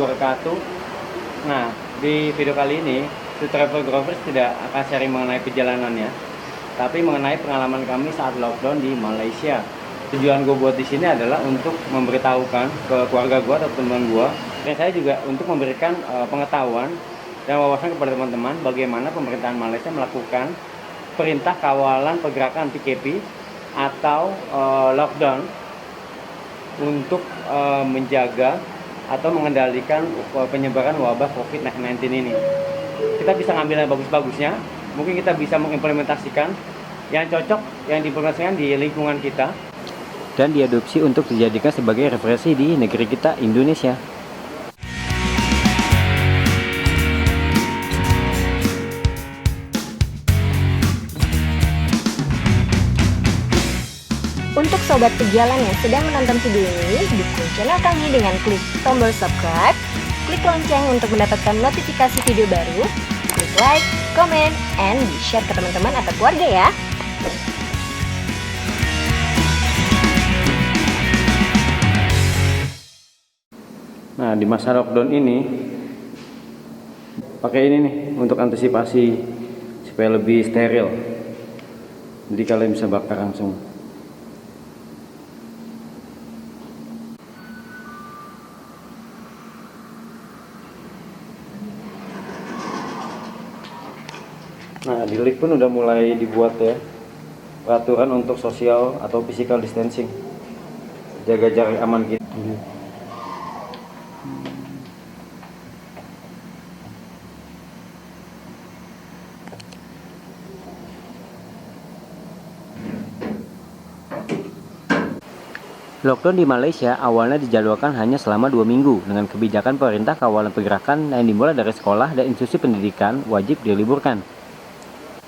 wabarakatuh. Nah, di video kali ini, The Travel Grovers tidak akan sharing mengenai perjalanannya, tapi mengenai pengalaman kami saat lockdown di Malaysia. Tujuan gue buat di sini adalah untuk memberitahukan ke keluarga gue atau teman gue, dan saya juga untuk memberikan pengetahuan dan wawasan kepada teman-teman bagaimana pemerintahan Malaysia melakukan perintah kawalan pergerakan PKP atau lockdown untuk menjaga atau mengendalikan penyebaran wabah COVID-19 ini. Kita bisa ngambil yang bagus-bagusnya, mungkin kita bisa mengimplementasikan yang cocok, yang diimplementasikan di lingkungan kita, dan diadopsi untuk dijadikan sebagai referensi di negeri kita, Indonesia. Untuk sobat pejalan yang sedang menonton video ini, dukung channel kami dengan klik tombol subscribe, klik lonceng untuk mendapatkan notifikasi video baru, klik like, comment, and di-share ke teman-teman atau keluarga ya. Nah, di masa lockdown ini, pakai ini nih untuk antisipasi supaya lebih steril. Jadi kalian bisa bakar langsung. Nah, di lift pun udah mulai dibuat ya peraturan untuk sosial atau physical distancing, jaga jarak aman gitu. Lockdown di Malaysia awalnya dijadwalkan hanya selama 2 minggu dengan kebijakan pemerintah kawalan pergerakan yang dimulai dari sekolah dan institusi pendidikan wajib diliburkan.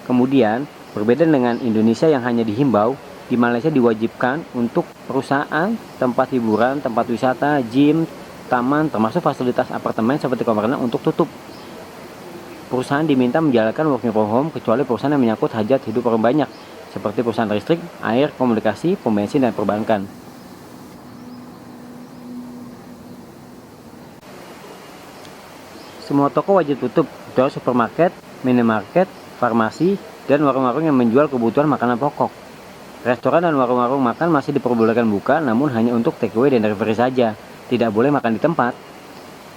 Kemudian, berbeda dengan Indonesia yang hanya dihimbau, di Malaysia diwajibkan untuk perusahaan, tempat hiburan, tempat wisata, gym, taman, termasuk fasilitas apartemen seperti kolam renang untuk tutup. Perusahaan diminta menjalankan working from home kecuali perusahaan yang menyangkut hajat hidup orang banyak, seperti perusahaan listrik, air, komunikasi, pom bensin, dan perbankan. Semua toko wajib tutup, kecuali supermarket, minimarket, farmasi, dan warung-warung yang menjual kebutuhan makanan pokok. Restoran dan warung-warung makan masih diperbolehkan buka, namun hanya untuk takeaway dan delivery saja. Tidak boleh makan di tempat.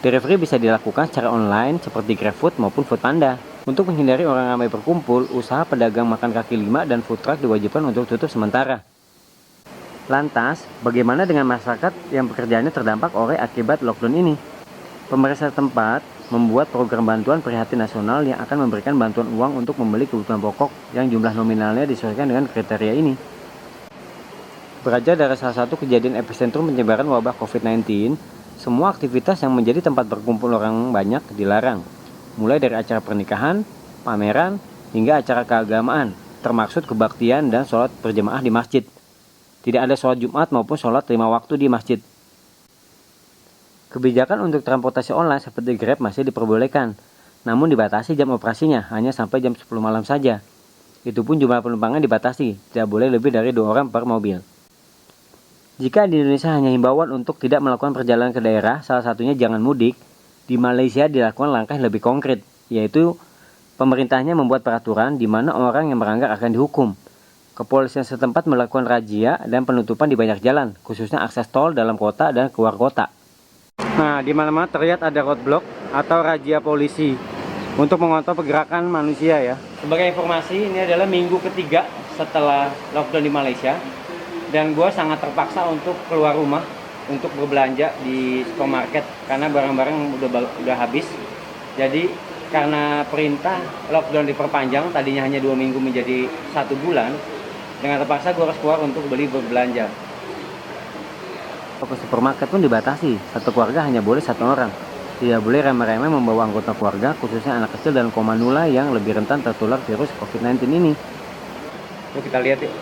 Delivery bisa dilakukan secara online seperti GrabFood maupun Foodpanda. Untuk menghindari orang ramai berkumpul, usaha pedagang makan kaki lima dan food truck diwajibkan untuk tutup sementara. Lantas, bagaimana dengan masyarakat yang pekerjaannya terdampak oleh akibat lockdown ini? Pemerintah setempat membuat program bantuan prihatin nasional yang akan memberikan bantuan uang untuk membeli kebutuhan pokok yang jumlah nominalnya disesuaikan dengan kriteria ini. Berawal dari salah satu kejadian epicentrum penyebaran wabah COVID-19, semua aktivitas yang menjadi tempat berkumpul orang banyak dilarang, mulai dari acara pernikahan, pameran, hingga acara keagamaan, termaksud kebaktian dan sholat berjamaah di masjid. Tidak ada sholat Jumat maupun sholat 5 waktu di masjid. Kebijakan untuk transportasi online seperti Grab masih diperbolehkan, namun dibatasi jam operasinya hanya sampai jam 10 malam saja. Itu pun jumlah penumpangnya dibatasi, tidak boleh lebih dari 2 orang per mobil. Jika di Indonesia hanya himbauan untuk tidak melakukan perjalanan ke daerah, salah satunya jangan mudik, di Malaysia dilakukan langkah lebih konkret, yaitu pemerintahnya membuat peraturan di mana orang yang melanggar akan dihukum. Kepolisian setempat melakukan razia dan penutupan di banyak jalan, khususnya akses tol dalam kota dan keluar kota. Nah, di mana-mana terlihat ada roadblock atau razia polisi untuk mengontrol pergerakan manusia ya. Sebagai informasi, ini adalah minggu ketiga setelah lockdown di Malaysia, dan gue sangat terpaksa untuk keluar rumah untuk berbelanja di supermarket karena barang-barang udah habis. Jadi karena perintah lockdown diperpanjang, tadinya hanya 2 minggu menjadi 1 bulan, dengan terpaksa gue harus keluar untuk berbelanja. Toko supermarket pun dibatasi, satu keluarga hanya boleh 1 orang. Tidak boleh remeh-remeh membawa anggota keluarga, khususnya anak kecil dan kaum manula yang lebih rentan tertular virus COVID-19 ini. Yuk kita lihat yuk.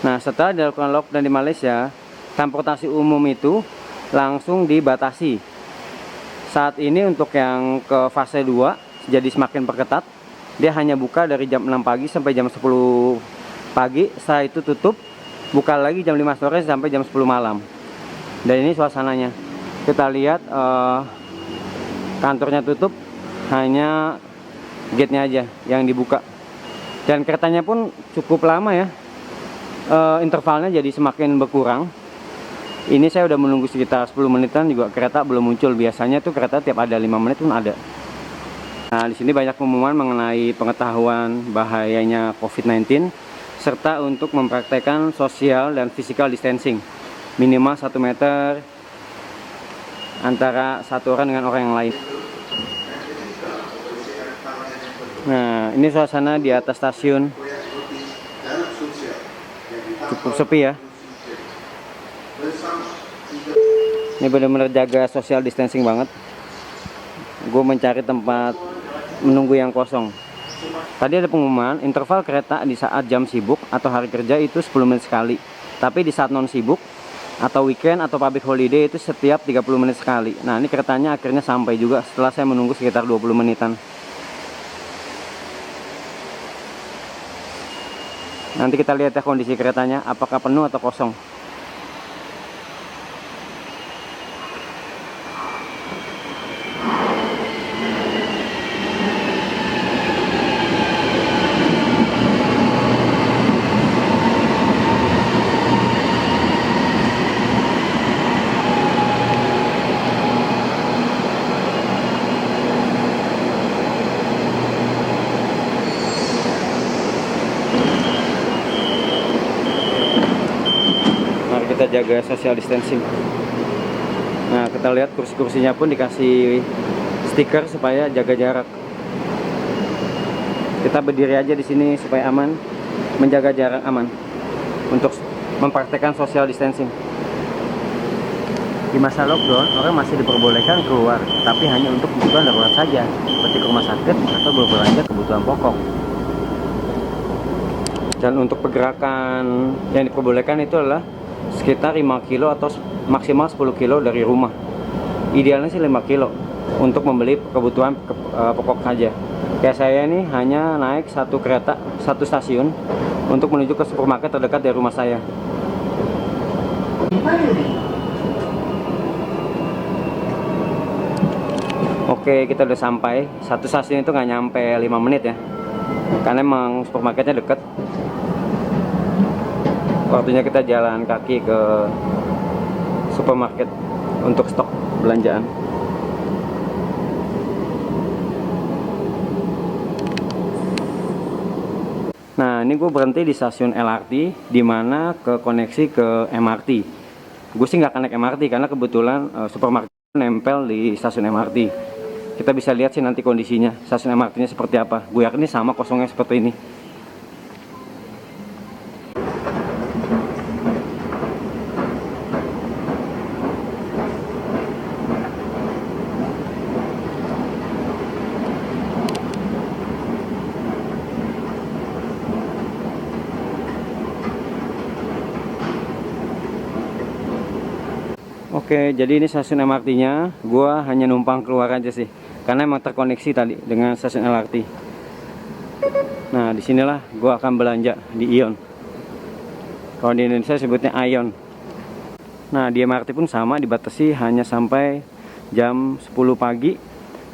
Nah, setelah dilakukan lockdown di Malaysia, transportasi umum itu langsung dibatasi. Saat ini untuk yang ke fase 2 jadi semakin perketat. Dia hanya buka dari jam 6 pagi sampai jam 10 pagi, setelah itu tutup. buka lagi jam 5 sore sampai jam 10 malam. Dan ini suasananya. Kita lihat kantornya tutup, hanya gate-nya aja yang dibuka. Dan keretanya pun cukup lama ya. Intervalnya jadi semakin berkurang. Ini saya udah menunggu sekitar 10 menitan juga kereta belum muncul. Biasanya tuh kereta tiap ada 5 menit pun ada. Nah, di sini banyak pengumuman mengenai pengetahuan bahayanya COVID-19 serta untuk mempraktekkan social dan physical distancing minimal 1 meter antara satu orang dengan orang yang lain. Nah, ini suasana di atas stasiun, cukup sepi ya. Ini benar-benar jaga social distancing banget. Gue mencari tempat menunggu yang kosong. Tadi ada pengumuman interval kereta di saat jam sibuk atau hari kerja itu 10 menit sekali. Tapi di saat non sibuk atau weekend atau public holiday itu setiap 30 menit sekali. Nah, ini keretanya akhirnya sampai juga setelah saya menunggu sekitar 20 menitan. Nanti kita lihat ya kondisi keretanya apakah penuh atau kosong. Kita jaga social distancing. Nah, kita lihat kursi-kursinya pun dikasih stiker supaya jaga jarak. Kita berdiri aja di sini supaya aman, menjaga jarak aman untuk mempraktekkan social distancing. Di masa lockdown, orang masih diperbolehkan keluar, tapi hanya untuk kebutuhan darurat saja, seperti ke rumah sakit atau berbelanja kebutuhan pokok. Dan untuk pergerakan yang diperbolehkan itu adalah sekitar 5 kilo atau maksimal 10 kilo dari rumah. Idealnya sih 5 kilo untuk membeli kebutuhan pokok saja. Kayak saya ini hanya naik satu kereta, satu stasiun untuk menuju ke supermarket terdekat dari rumah saya. Oke, kita udah sampai. Satu stasiun itu nggak nyampe 5 menit ya, karena emang supermarketnya deket. Waktunya kita jalan kaki ke supermarket untuk stok belanjaan. Nah, ini gue berhenti di stasiun LRT, di mana ke koneksi ke MRT. Gue sih nggak akan naik MRT karena kebetulan supermarket nempel di stasiun MRT. Kita bisa lihat sih nanti kondisinya, stasiun MRT-nya seperti apa. Gue yakin ini sama kosongnya seperti ini. Oke, jadi ini stasiun MRT-nya. Gua hanya numpang keluar aja sih, karena emang terkoneksi tadi dengan stasiun LRT. Nah, disinilah gua akan belanja di Ion. Kalau di Indonesia sebutnya Ion. Nah, di MRT pun sama, dibatasi hanya sampai jam 10 pagi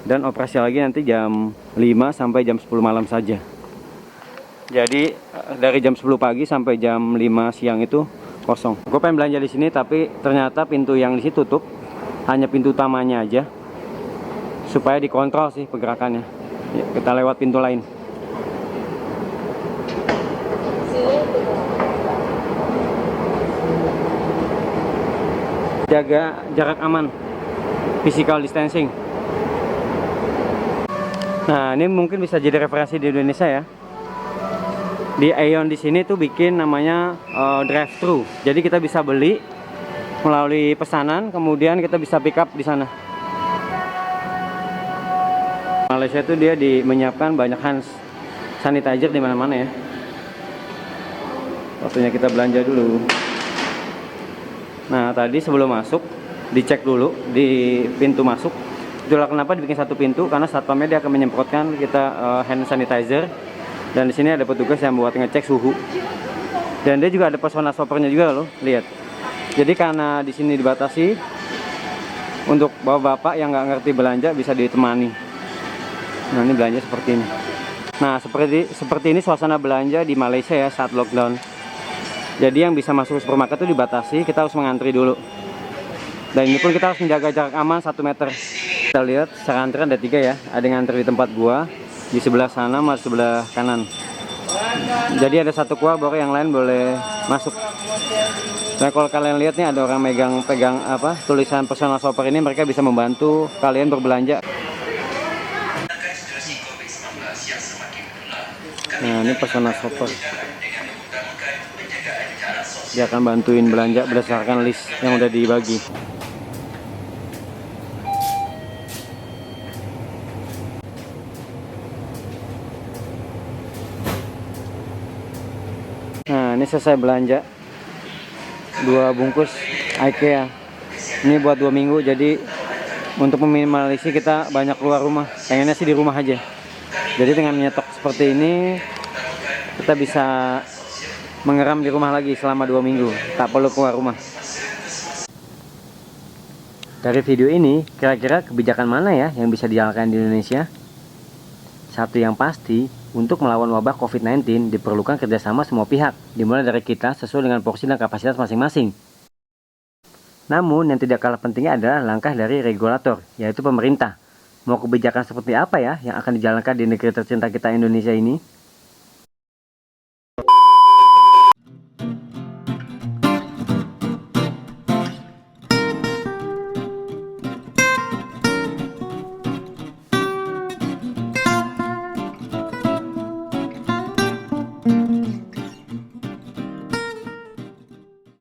dan operasi lagi nanti jam 5 sampai jam 10 malam saja. Jadi dari jam 10 pagi sampai jam 5 siang itu kosong. Gue pengen belanja di sini tapi ternyata pintu yang di situ tutup, hanya pintu utamanya aja, supaya dikontrol sih pergerakannya. Ya, kita lewat pintu lain. Jaga jarak aman, physical distancing. Nah, ini mungkin bisa jadi referensi di Indonesia ya. Di Aeon di sini tuh bikin namanya drive-thru. Jadi kita bisa beli melalui pesanan, kemudian kita bisa pick up di sana. Malaysia tuh dia menyiapkan banyak hand sanitizer di mana-mana ya. Waktunya kita belanja dulu. Nah, tadi sebelum masuk dicek dulu di pintu masuk. Itulah kenapa dibikin satu pintu, karena satpamnya dia akan menyemprotkan kita hand sanitizer. Dan di sini ada petugas yang buat ngecek suhu. Dan dia juga ada pesona shoppernya juga loh, lihat. Jadi karena di sini dibatasi, untuk bapak-bapak yang nggak ngerti belanja bisa ditemani. Nah ini belanja seperti ini. Nah seperti ini suasana belanja di Malaysia ya saat lockdown. Jadi yang bisa masuk ke supermarket itu dibatasi, kita harus mengantri dulu. Dan ini pun kita harus menjaga jarak aman 1 meter. Kita lihat secara antrian ada 3 ya. Ada yang antri di tempat gua, di sebelah sana sama sebelah kanan. Jadi ada 1 kuah baru yang lain boleh masuk. Nah kalau kalian lihat nih ada orang pegang apa tulisan personal shopper ini, mereka bisa membantu kalian berbelanja. Nah ini personal shopper, dia akan bantuin belanja berdasarkan list yang udah dibagi. Nah ini selesai belanja 2 bungkus IKEA. Ini buat 2 minggu, jadi untuk meminimalisir kita banyak keluar rumah. Pengennya sih di rumah aja. Jadi dengan nyetok seperti ini kita bisa mengeram di rumah lagi selama 2 minggu, tak perlu keluar rumah. Dari video ini, kira-kira kebijakan mana ya yang bisa dijalankan di Indonesia? Satu yang pasti, untuk melawan wabah COVID-19 diperlukan kerjasama semua pihak, dimulai dari kita sesuai dengan porsi dan kapasitas masing-masing. Namun yang tidak kalah pentingnya adalah langkah dari regulator, yaitu pemerintah. Mau kebijakan seperti apa ya yang akan dijalankan di negeri tercinta kita Indonesia ini?